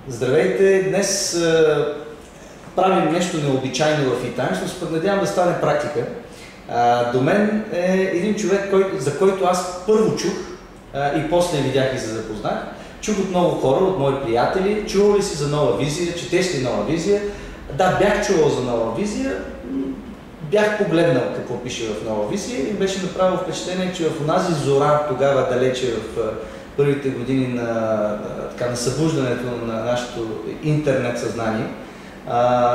Здравейте! Днес правим нещо необичайно в eTimes, но се надявам да стане практика. До мен е един човек, за който аз първо чух и после видях и се запознах. Чух от много хора, от мои приятели. Чувал ли си за Нова визия? Четеш ли Нова визия? Да, бях чувал за Нова визия. Бях погледнал какво пише в Нова визия и беше направил впечатление, че в онази зора, тогава далече в първите години на събуждането на нашето интернет съзнание,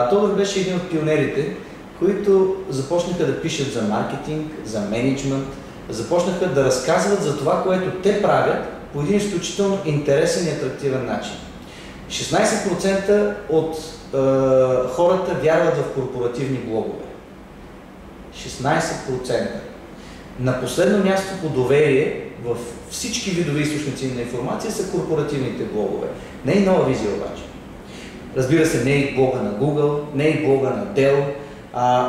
Тодор беше един от пионерите, които започнаха да пишат за маркетинг, за мениджмънт, започнаха да разказват за това, което те правят по един изключително интересен и атрактивен начин. 16% от хората вярват в корпоративни блогове. 16%. На последно място по доверие в всички видови източници на информация са корпоративните блогове. Не и Нова визия обаче. Разбира се, не и блога на Google, не и блога на Dell.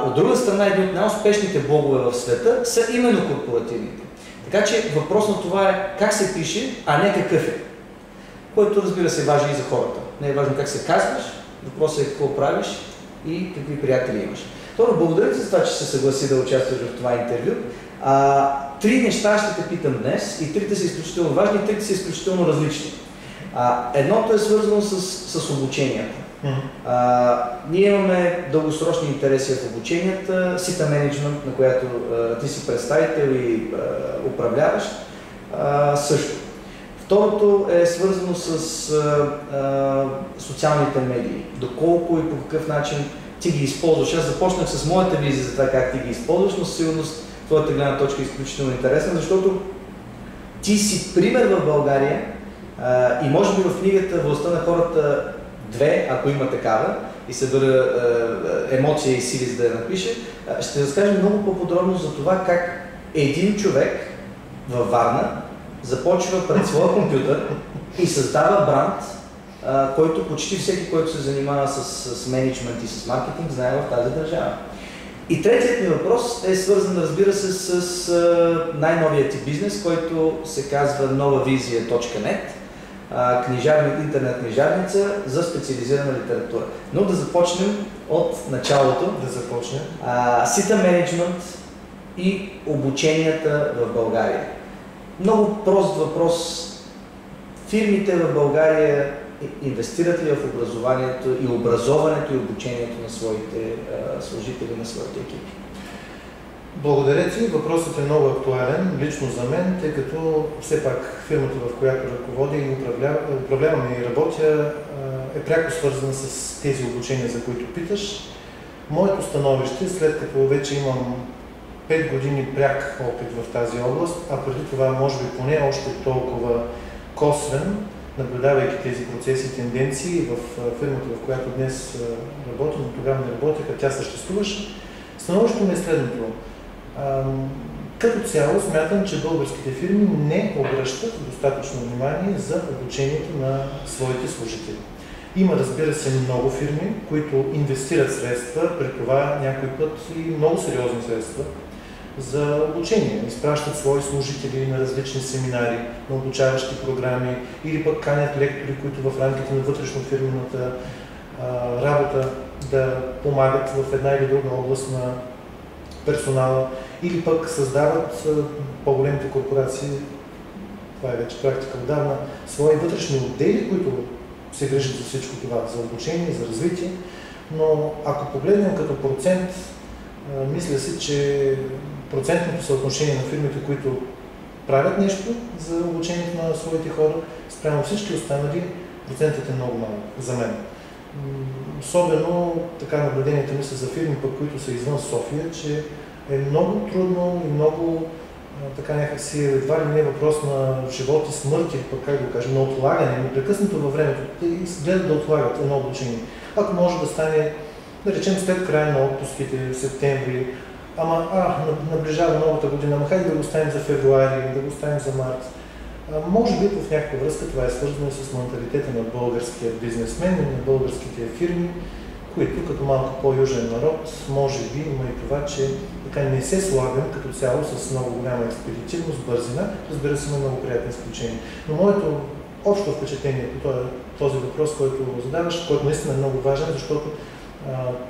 От друга страна, един от най-успешните блогове в света са именно корпоративните. Така че въпрос на това е как се пише, а не какъв е. Който, разбира се, важи и за хората. Не е важно как се казваш, въпросът е какво правиш и какви приятели имаш. Второ, благодаря ти за това, че се съгласи да участваш в това интервю. Три неща ще те питам днес и трите са изключително важни и трите са изключително различни. Едното е свързано с обученията. Ние имаме дългосрочни интереси в обученията, сита менеджмент, на която ти си представител и управляващ, също. Второто е свързано с социалните медии. Доколко и по какъв начин ти ги използваш. Аз започнах с моята визия за това как ти ги използваш, но със сигурност твоята гледна точка е изключително интересна, защото ти си пример в България и може би в книгата "Властта на хората 2", ако има такава, и събира емоция и сили за да я напише, ще разкажем много по-подробно за това как един човек във Варна започва пред своя компютър и създава бранд, който почти всеки, който се занимава с мениджмент и с маркетинг, знае в тази държава. И третият ми въпрос е свързан, разбира се, с най-новият ти бизнес, който се казва novavizia.net, интернет книжарница за специализирана литература. Но да започнем от началото. Сита менеджмент и обученията в България. Много прост въпрос. Фирмите в България инвестират ли в образованието и образоването и обучението на своите служители, на своите екипи? Благодаря ти. Въпросът е много актуален, лично за мен, тъй като все пак фирмата, в която ръководя и управлявам и работя, е пряко свързана с тези обучения, за които питаш. Моето становище, след като вече имам 5 години пряк опит в тази област, а преди това може би поне още толкова косвен, наблюдавайки тези процеси и тенденции в фирмата, в която днес работя, но тогава не работеха, тя съществуваше. Становището ми е следното. Като цяло смятам, че българските фирми не обръщат достатъчно внимание за обучението на своите служители. Има, разбира се, много фирми, които инвестират средства, при това някой път и много сериозни средства за обучение. Изпращат свои служители на различни семинари, на обучаващи програми или пък канят лектори, които в рамките на вътрешно-фирмената работа да помагат в една или друга област на персонала, или пък създават по-големите корпорации, това е вече практика отдавна, свои вътрешни отдели, които се грижат за всичко това, за обучение, за развитие. Но ако погледнем като процент, мисля си, че процентното съотношение на фирмите, които правят нещо за обучението на своите хора, спрямо всички останали, процентът е много малък за мен. Особено така наблюденията ми са за фирми, които са извън София, че е много трудно и много така някакси едва ли не въпрос на живот и смърт, или пък как да го кажем, на отлагане, непрекъснато във времето. Те гледат да отлагат едно обучение. Ако може да стане, да речем, след края на отпуските, в септември, наближава новата година, хайде да го оставим за февруари, да го оставим за март. Може би в някаква връзка това е свързано с менталитета на българския бизнесмен и на българските фирми, които като малко по-южен народ, може би има и това, че така не се слагам като цяло с много голяма експедитивност, бързина, разбира се, има много приятни изключения. Но моето общо впечатление по този този въпрос, който задаваш, който наистина е много важен, защото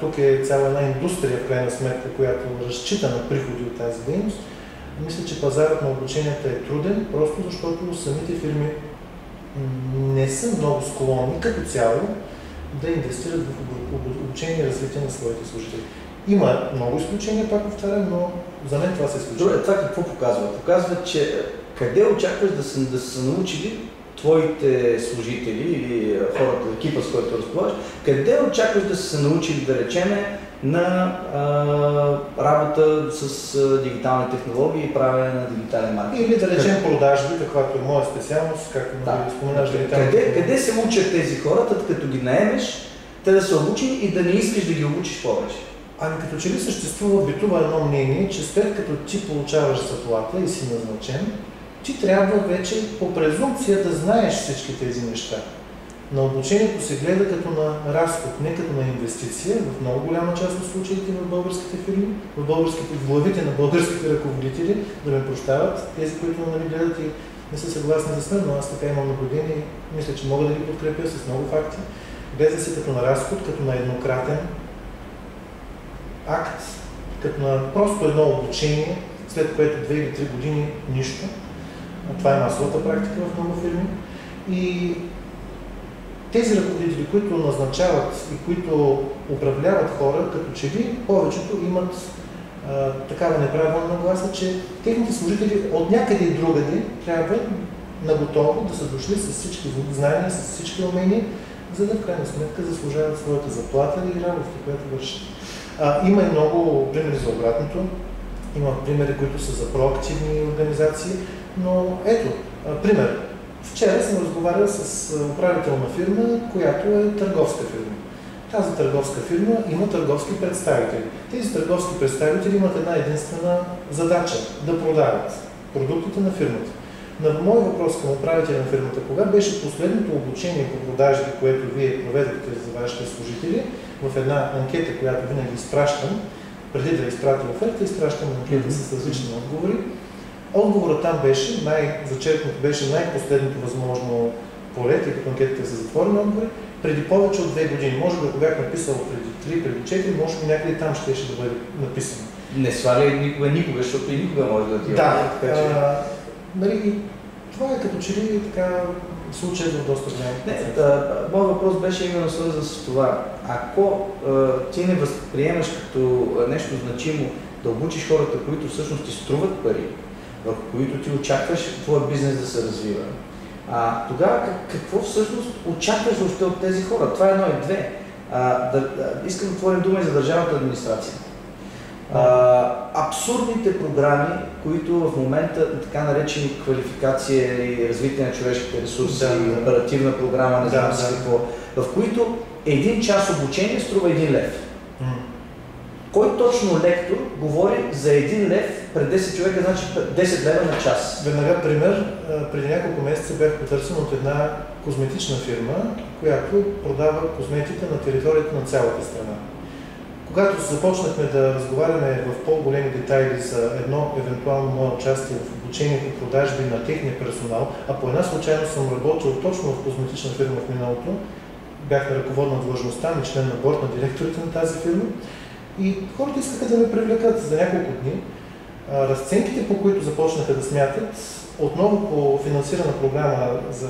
тук е цяла една индустрия, в крайна сметка, която разчита на приходи от тази дейност. Мисля, че пазарът на обученията е труден, просто защото самите фирми не са много склонни като цяло да инвестират в обучение и развитие на своите служители. Има много изключения, пак повтарям, но за мен това се изключва. Добре, това какво показва? Показва, че къде очакваш да са научили твоите служители или хората, екипа, с който разполагаш, къде очакваш да са се научили, да речеме, на работа с дигитални технологии и правене на дигитален маркетинг? Или да речем продажби, каквато е моя специалност, както споменаш дигитални технологии. Къде се учат тези хората, като ги наемеш, те да са обучени и да не искаш да ги обучиш повече? Ами като че ли съществува битува едно мнение, че след като ти получаваш заплата и си назначен, ти трябва вече по презумпция да знаеш всички тези неща. На обучението се гледа като на разход, не като на инвестиция, в много голяма част от случаите в българските фирми, в главите на българските ръководители, да ме прощават, тези, които гледат и не са съгласни с мен, но аз така имам наблюдение и мисля, че мога да ги подкрепя с много факти. Гледа се като на разход, като на еднократен акт, като на просто едно обучение, след което 2 или 3 години нищо. Това е масовата практика в много фирми. И тези ръководители, които назначават и които управляват хора, като че ли повечето имат такава неправилна нагласа, че техните служители от някъде и другаде трябва наготово да са дошли с всички знания, с всички умения, за да в крайна сметка заслужават своята заплата и работата, която вършат. Има и много примери за обратното. Има примери, които са за проактивни организации, но ето, пример. Вчера съм разговарял с управител на фирма, която е търговска фирма. Тази търговска фирма има търговски представители. Тези търговски представители имат една единствена задача – да продават продуктите на фирмата. На мой въпрос към управителя на фирмата, кога беше последното обучение по продажби, което вие проведохте за вашите служители, в една анкета, която винаги изпращам, преди да изпратя оферта, изпращам анкета с различни отговори. Отговорът там беше, зачеркнато беше най-последното възможно поле, тъй като анкетите са затворени отговори, преди повече от 2 години. Може би, ако бях написал преди 3, преди 4, може би някъде там щеше да бъде написано. Не сваляй никога, защото и никога може да ти това е като че ли така случай в доста време. Моят въпрос беше именно свързан с това. Ако ти не възприемаш като нещо значимо да обучиш хората, които всъщност ти струват пари, в които ти очакваш твоя бизнес да се развива, тогава какво всъщност очакваш въобще от тези хора? Това е едно и две. Искам да отворим дума и за държавната администрация. Абсурдните програми, които в момента, така наречени квалификация и развитие на човешките ресурси, оперативна програма, не знам си какво, в които 1 час обучение струва 1 лев. Кой точно лектор говори за 1 лев пред 10 човека, значи 10 лева на час? Веднага пример, преди няколко месеца бях потърсен от една козметична фирма, която продава козметика на територията на цялата страна. Когато започнахме да разговаряме в по-големи детайли за едно евентуално мое участие в обучението и продажби на техния персонал, а по една случайност съм работил точно в козметична фирма в миналото, бях на ръководна длъжност там и член на борд на директорите на тази фирма, и хората искаха да ме привлекат за няколко дни. Разценките, по които започнаха да смятат, отново по финансирана програма за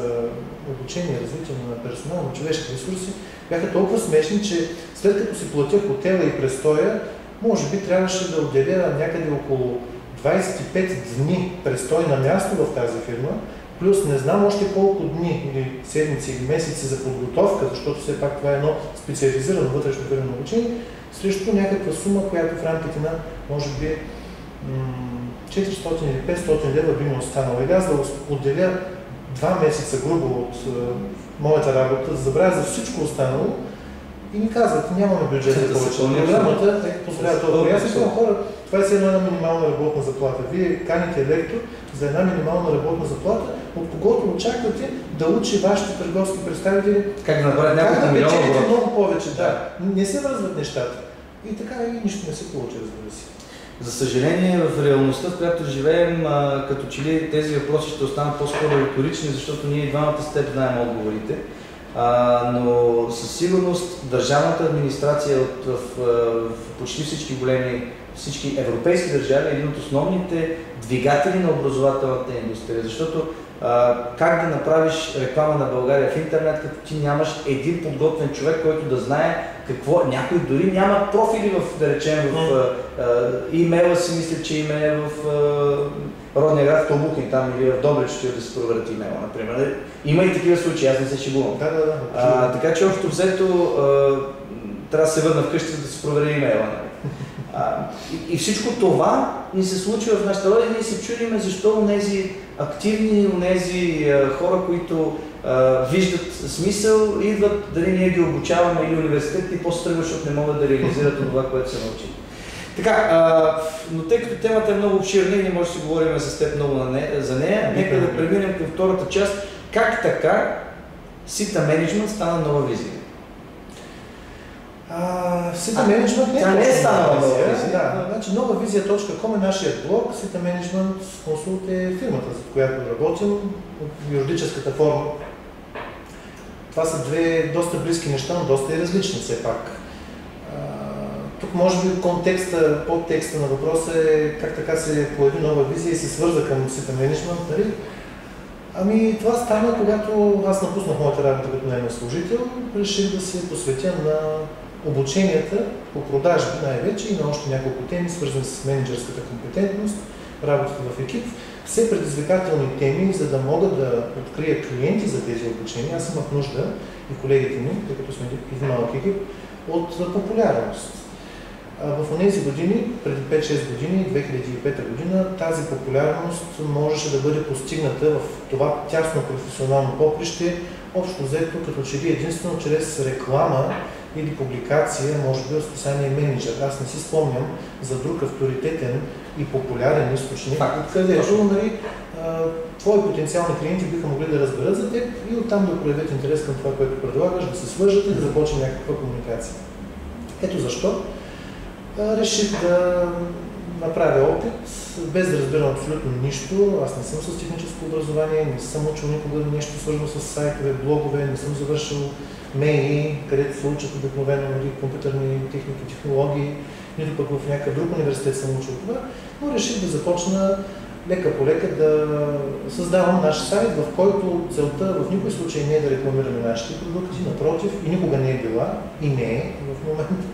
обучение и развитие на персонал, на човешки ресурси, бяха толкова смешни, че след като си платя хотела и престоя, може би трябваше да отделя някъде около 25 дни престой на място в тази фирма, плюс не знам още колко дни или седмици или месеци за подготовка, защото все пак това е едно специализирано вътрешно фирмено обучение, срещу някаква сума, която в рамките на, може би, 400 или 500 лева би ми останала. Или аз да отделя 2 месеца грубо от моята работа, да забравя за всичко останало и ми казват, нямаме бюджет за повече. Програмата позволява това. Аз казвам, хора, това е една минимална работна заплата. Вие каните лектор за една минимална работна заплата, от когото очаквате да учи вашите търговски представители как да направят няколко милиона оборот. Много повече, Не се връзват нещата. И така и нищо не се получи, разбира се. За съжаление, в реалността, в която живеем, като че ли тези въпроси ще останат по-скоро риторични, защото ние двамата с теб знаем отговорите. но със сигурност държавната администрация в почти всички европейски държави е един от основните двигатели на образователната индустрия, защото как да направиш реклама на България в интернет, като ти нямаш един подготвен човек, който да знае какво, някой дори няма профили да речем в имейла си, мисля, че име е в родния град в Тълбухин там или в Добрич, ще да се проверят имейла, например. Има и такива случаи, аз не се шегувам. Така че общо взето трябва да се върна вкъщи, за да се провери имейла. И всичко това ни се случва в нашата роля и ние се чудиме защо онези активни, онези хора, които виждат смисъл, идват, дали ние ги обучаваме или университет и после тръгват, защото не могат да реализират това, което са научили. Така, но тъй като темата е много обширна и ние може да си говорим с теб много за нея, нека да преминем към втората част. Как така Sita Management стана нова визия? Sita Management не е станала нова визия. Да, значи NovaVizia.com е нашият блог, Sita Management Consult е фирмата, за която работим, от юридическата форма. Това са две доста близки неща, но доста и различни все пак. Тук може би подтекста на въпроса е как така се появи нова визия и се свърза към Sita Management, нали? Ами това стана, когато аз напуснах моята работа като наемен служител, реших да се посветя на обученията по продажби най-вече и на още няколко теми, свързани с менеджерската компетентност, работата в екип. Все предизвикателни теми, за да мога да открия клиенти за тези обучения. Аз имах нужда и колегите ми, тъй като сме един малък екип, от популярност. В тези години, преди 5-6 години, 2005 година, тази популярност можеше да бъде постигната в това тясно професионално поприще, общо взето като че ли единствено чрез реклама или публикация, може би от списание Менеджер. Аз не си спомням за друг авторитетен и популярен източник, откъдето нали, твои потенциални клиенти биха могли да разберат за теб и оттам да проявят интерес към това, което предлагаш, да се свържат и да започне някаква комуникация. Ето защо реших да направя опит, без да разбирам абсолютно нищо. Аз не съм с техническо образование, не съм учил никога нещо свързано с сайтове, блогове, не съм завършил МЕИ, където се учат обикновено компютърни техники, технологии, нито пък в някакъв друг университет съм учил това, но реших да започна лека по лека да създавам наш сайт, в който целта в никой случай не е да рекламираме нашите продукти, напротив, и никога не е била, и не е в момента,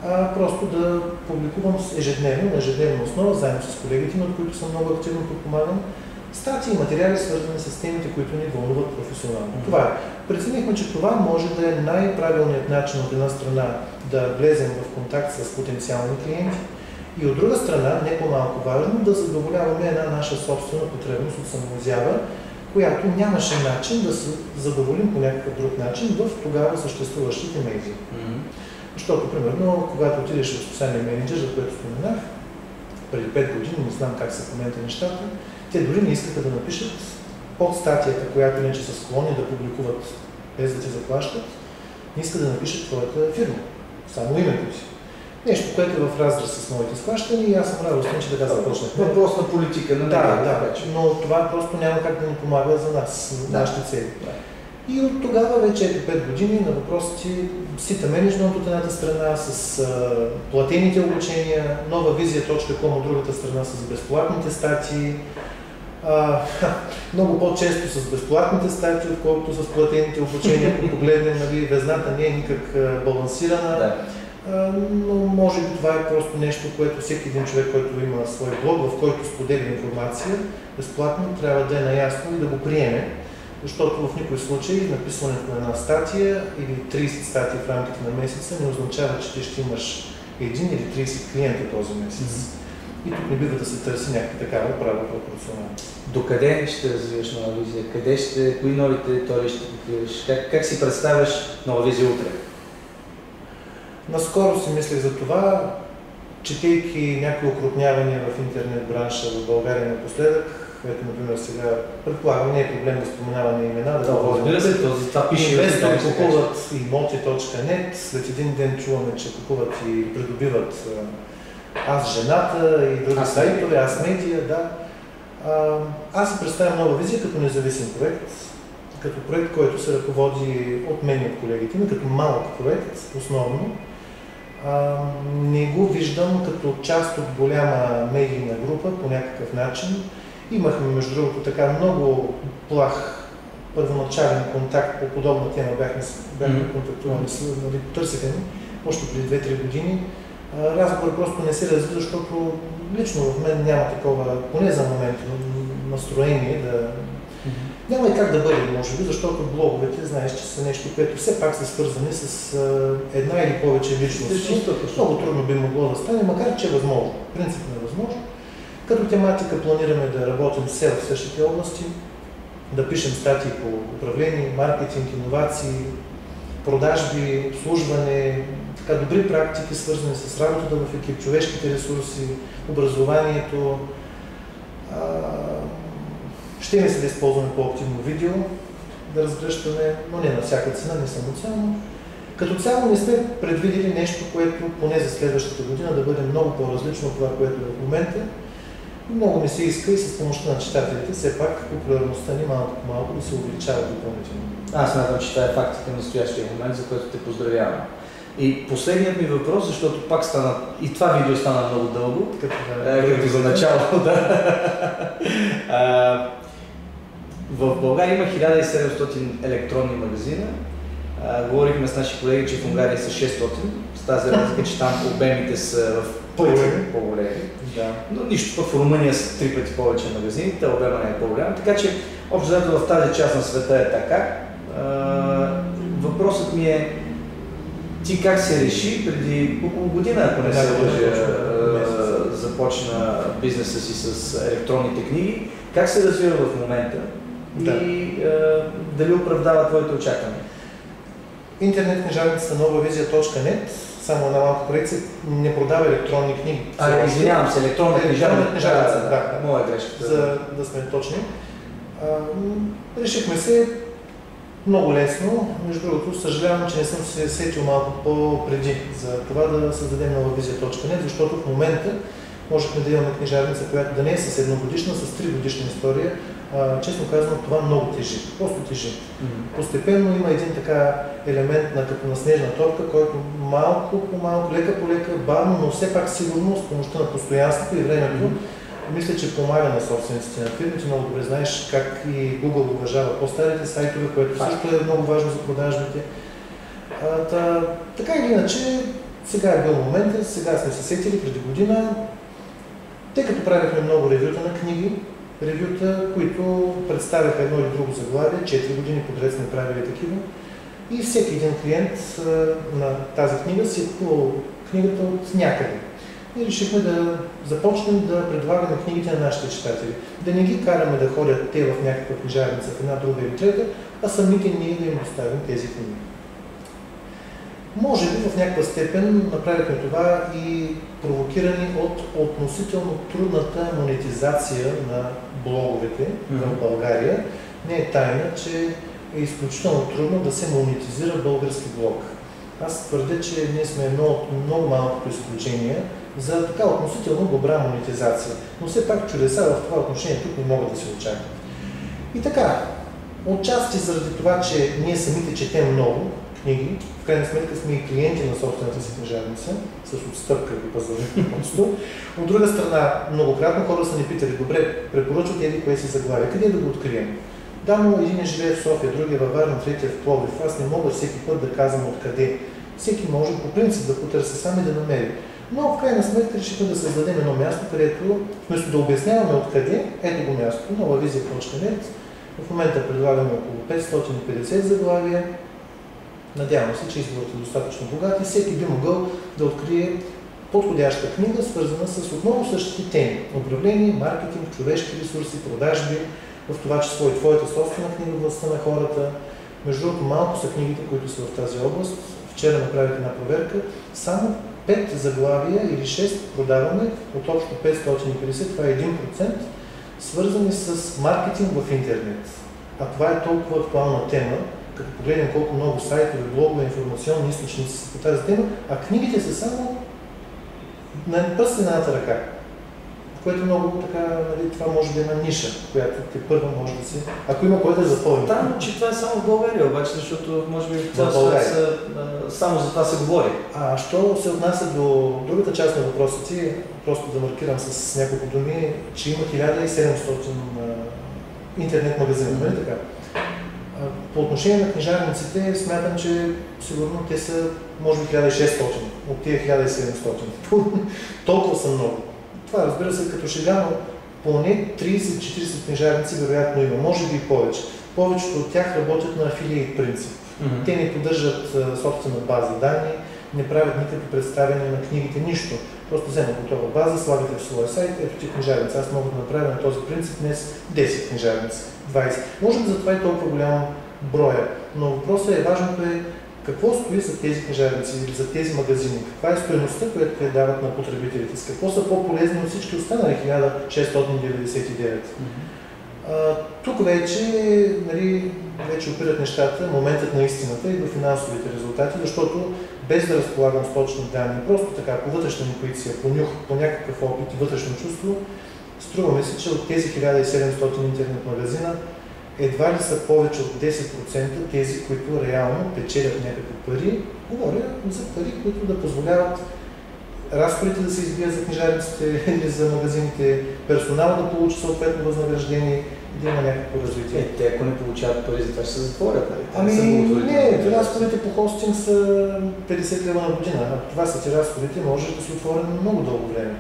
а просто да публикувам ежедневно, на ежедневна основа, заедно с колегите, от които съм много активно подпомаган, статии и материали, свързани с темите, които ни вълнуват професионално. Това е. Преценихме, че това може да е най-правилният начин от една страна да влезем в контакт с потенциални клиенти и от друга страна, не по-малко важно, да задоволяваме една наша собствена потребност от самоизява, която нямаше начин да се задоволим по някакъв друг начин в тогава съществуващите медии. Защото, примерно, когато отидеш в списание Менеджер, за което споменах, преди 5 години, не знам как са в момента нещата, те дори не искаха да напишат под статията, която иначе са склонни да публикуват без да ти заплащат, не искат да напишат твоята фирма, само името си. Нещо, което е в разрез с моите схващания и аз съм радостен, че така започнах. Въпрос на политика, на да, но това просто няма как да ни помага за нас, нашите цели. И от тогава вече 5 години на въпросите Sita Management от едната страна с платените обучения, NovaVizia.com от другата страна с безплатните статии, много по-често с безплатните статии, отколкото с платените обучения. Ако погледнем, нали, везната не е никак балансирана, но може би това е просто нещо, което всеки един човек, който има свой блог, в който споделя информация безплатно, трябва да е наясно и да го приеме. Защото в никой случай написването на една статия или 30 статии в рамките на месеца не означава, че ти ще имаш 1 или 30 клиента този месец. И тук не бива да се търси някаква такава правила пропорционална. Докъде ще развиеш нова визия? Кои нови територии ще покриваш? Как си представяш нова визия утре? Наскоро си мислех за това, четейки някои окрупнявания в интернет бранша в България напоследък, което, например, сега предполагам, не е проблем да споменаваме имена, да разбира се, това пише инвестори купуват имоти.net, след един ден чуваме, че купуват и придобиват Аз жената и други сайтове, Аз медия, да. Аз се представям нова визия като независим проект, като проект, който се ръководи от мен и от колегите ми, като малък проект основно. Не го виждам като част от голяма медийна група по някакъв начин. Имахме, между другото, така много плах първоначален контакт по подобна тема, бяхме контактувани, търсиха ни, още преди 2-3 години. Разговор просто не се разви, защото лично в мен няма такова, поне за момент, настроение да... Няма и как да бъде, може би, защото блоговете, знаеш, че са нещо, което все пак са свързани с една или повече личности. Много трудно би могло да стане, макар че е възможно. Принципно е възможно. Като тематика планираме да работим все в същите области, да пишем статии по управление, маркетинг, иновации, продажби, обслужване, така добри практики, свързани с работата в екип, човешките ресурси, образованието. Ще ми се да използваме по-активно видео, да разгръщаме, но не на всяка цена, не самоцелно. Като цяло не сме предвидили нещо, което поне за следващата година да бъде много по-различно от това, което е в момента. Много ми се иска и с помощта на читателите, все пак популярността ни малко по малко да се увеличава допълнително. Аз смятам, че това е факт към настоящия момент, за който те поздравявам. И последният ми въпрос, защото пак стана, и това видео стана много дълго, като за начало, да. В България има 1700 електронни магазина. Говорихме с наши колеги, че в Унгария са 600. С тази разлика, че там обемите са в пъти по-големи. Да. Но нищо, в Румъния са 3 пъти повече магазините, обема не е по-голям. Така че, общо взето в тази част на света е така. Въпросът ми е, ти как се реши преди около година, ако не се лъжа, започна бизнеса си с електронните книги. Как се развива в момента и дали оправдава твоите очаквания? Интернет книжарницата NovaVizia.net, само една малка корекция, не продава електронни книги. Извинявам се, електронна книжарница. Да, моя грешка. За да сме точни. Решихме се много лесно. Между другото, съжалявам, че не съм се сетил малко по-преди за това да създадем NovaVizia.net, защото в момента можехме да имаме книжарница, която да не е с едногодишна, с 3-годишна история. Честно казано, това много тежи. Просто тежи. Постепенно има един така елемент на като на снежна топка, който малко по малко, лека по лека, бавно, но все пак сигурно с помощта на постоянството и времето, мисля, че помага на собствениците на фирмите. Много добре знаеш как и Google уважава по-старите сайтове, което също е много важно за продажбите. Така или иначе, сега е бил момента, сега сме се сетили преди година, тъй като правихме много ревюта на книги, ревюта, които представяха едно или друго заглавие, 4 години подред сме правили такива, и всеки един клиент на тази книга си е купувал книгата от някъде. И решихме да започнем да предлагаме книгите на нашите читатели. Да не ги караме да ходят те в някаква книжарница, в една, друга или трета, а самите ние да им доставим тези книги. Може би в някаква степен направихме това и провокирани от относително трудната монетизация на блоговете в България. Не е тайна, че е изключително трудно да се монетизира български блог. Аз твърдя, че ние сме едно от много малкото изключения за така относително добра монетизация. Но все пак чудеса в това отношение тук не могат да се очакват. И така, отчасти заради това, че ние самите четем много книги, в крайна сметка сме и клиенти на собствената си книжарница, с отстъпка и пазарно. От друга страна, многократно хора са ни питали, добре, препоръчват ли кое си заглавие, къде да го открием? Да, но един живее в София, другия във Варна, третия в Пловдив. Аз не мога всеки път да казвам откъде. Всеки може по принцип да потърси сам и да намери. Но в крайна сметка решихме да създадем едно място, където вместо да обясняваме откъде, ето го място, NovaVizia.net. В момента предлагаме около 550 заглавия. Надявам се, че изборът е достатъчно богат и всеки би могъл да открие подходяща книга, свързана с отново същите теми. Управление, маркетинг, човешки ресурси, продажби, в това число и твоята собствена книга "Властта на хората". Между другото, малко са книгите, които са в тази област. Вчера направих една проверка. Само 5 заглавия или 6 продаваме от общо 550, това е 1%, свързани с маркетинг в интернет. А това е толкова актуална тема, като погледнем колко много сайтове, блогове, информационни източници са по тази тема, а книгите са само на пръстената ръка. което много така, нали, това може да е една ниша, която те първо може да си, ако има кой да запълни. Да, че това е само в България, обаче, защото може би в цял свят само за това се говори. А що се отнася до другата част на въпроса ти, просто да маркирам с няколко думи, че има 1700 интернет магазини, нали така? По отношение на книжарниците, смятам, че сигурно те са, може би 1600 от тия 1700. Толкова са много. Това, разбира се, като шега, но поне 30-40 книжарници вероятно има, може би и повече. Повечето от тях работят на афилиейт принцип. Те не поддържат собствена база данни, не правят никакви представяния на книгите, нищо. Просто вземат готова база, слагате в своя сайт, ето ти книжарница. Аз мога да направя на този принцип днес 10 книжарници, 20. Може би затова е толкова голям броя, но въпросът е, важното е какво стои за тези книжарници, за тези магазини, каква е стойността, която те дават на потребителите, с какво са по-полезни от всички останали 1699. Тук вече, нали, вече опират нещата, моментът на истината и до финансовите резултати, защото без да разполагам с точни данни, просто така, по вътрешна интуиция, по нюх, по някакъв опит и вътрешно чувство, струва ми се, че от тези 1700 интернет магазина едва ли са повече от 10% тези, които реално печелят някакви пари. Говоря за пари, които да позволяват разходите да се избият за книжарниците или за магазините, персонал да получи съответно възнаграждение и да има някакво развитие. Те, ако не получават пари, за това ще се затворят, нали? Не, разходите по хостинг са 50 лева на година, а това са ти разходите, може да се отворят много дълго време.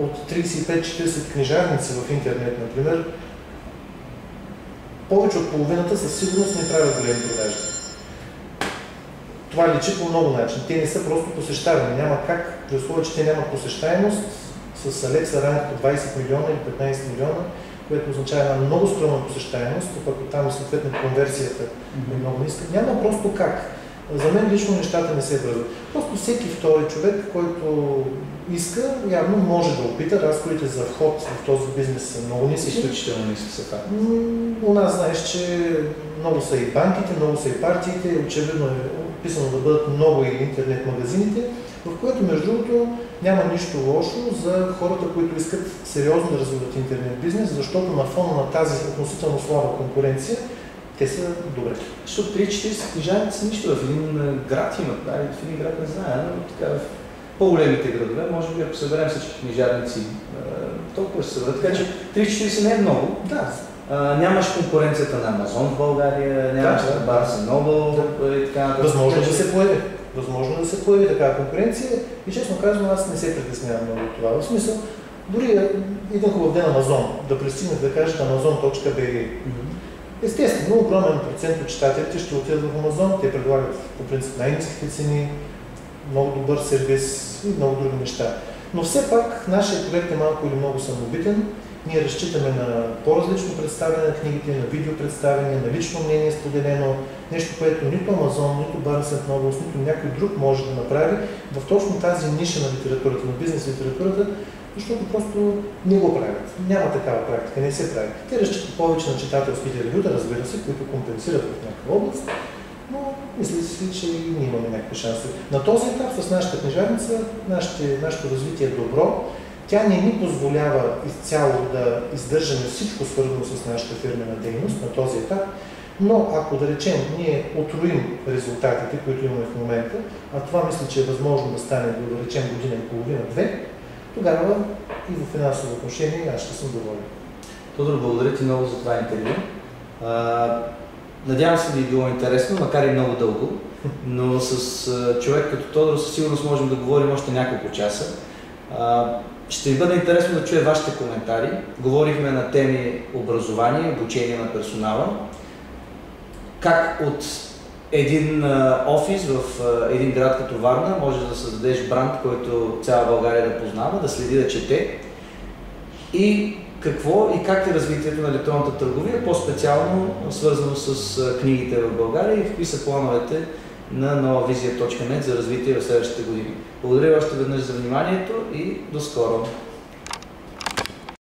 От 35-40 книжарници в интернет, например, повече от половината със сигурност не правят големи продажи. Това личи по много начин. Те не са просто посещавани. Няма как, при условие, че те нямат посещаемост, с Alexa ранг по 20 милиона или 15 милиона, което означава една много скромна посещаемост, пък там съответно конверсията е много ниска. Няма просто как. За мен лично нещата не се връзват. Просто всеки втори човек, който иска, явно може да опита. Разходите за вход в този бизнес са много ниски. Изключително ниски са факт. У нас знаеш, че много са и банките, много са и партиите. Очевидно е описано да бъдат много и интернет магазините, в което между другото няма нищо лошо за хората, които искат сериозно да развиват интернет бизнес, защото на фона на тази относително слаба конкуренция те са добре. Защото 3-40 книжарници нищо в един град имат, в един град не знае, но така в по-големите градове, може би ако съберем всички книжарници, толкова ще съберат, така че 3-40 не е много. Да. Нямаш конкуренцията на Амазон в България, нямаш на Барс и Нобъл и така нататък. Възможно да се появи. Възможно да се появи такава конкуренция и честно казвам, аз не се притеснявам много от това. В смисъл, дори един хубав ден Амазон, да пристигнат да кажат amazon.bg. Естествено, огромен процент от читателите ще отидат в Амазон, те предлагат по принцип най-ниските цени, много добър сервис и много други неща. Но все пак нашия проект е малко или много самобитен. Ние разчитаме на по-различно представяне на книгите, на видео представяне, на лично мнение споделено, нещо, което нито Амазон, нито Barnes & Noble, нито някой друг може да направи в точно тази ниша на литературата, на бизнес литературата, защото просто не го правят. Няма такава практика, не се прави. Те разчитат повече на читателските ревюта, разбира се, които компенсират в някаква област, но мисля си, че и ние имаме някакви шансове. На този етап с нашата книжарница, нашето развитие е добро. Тя не ни позволява изцяло да издържаме всичко свързано с нашата фирмена дейност на този етап, но ако да речем, ние отроим резултатите, които имаме в момента, а това мисля, че е възможно да стане до да речем година и половина-две, тогава и в финансово отношение аз ще съм доволен. Тодор, благодаря ти много за това интервю. Надявам се да ви е било интересно, макар и много дълго, но с човек като Тодор със сигурност можем да говорим още няколко часа. Ще ви бъде интересно да чуя вашите коментари. Говорихме на теми образование, обучение на персонала. Как от един офис в един град като Варна може да създадеш бранд, който цяла България да познава, да следи, да чете. И какво и как е развитието на електронната търговия, по-специално свързано с книгите в България и какви са плановете на novavizia.net за развитие в следващите години. Благодаря още веднъж за вниманието и до скоро!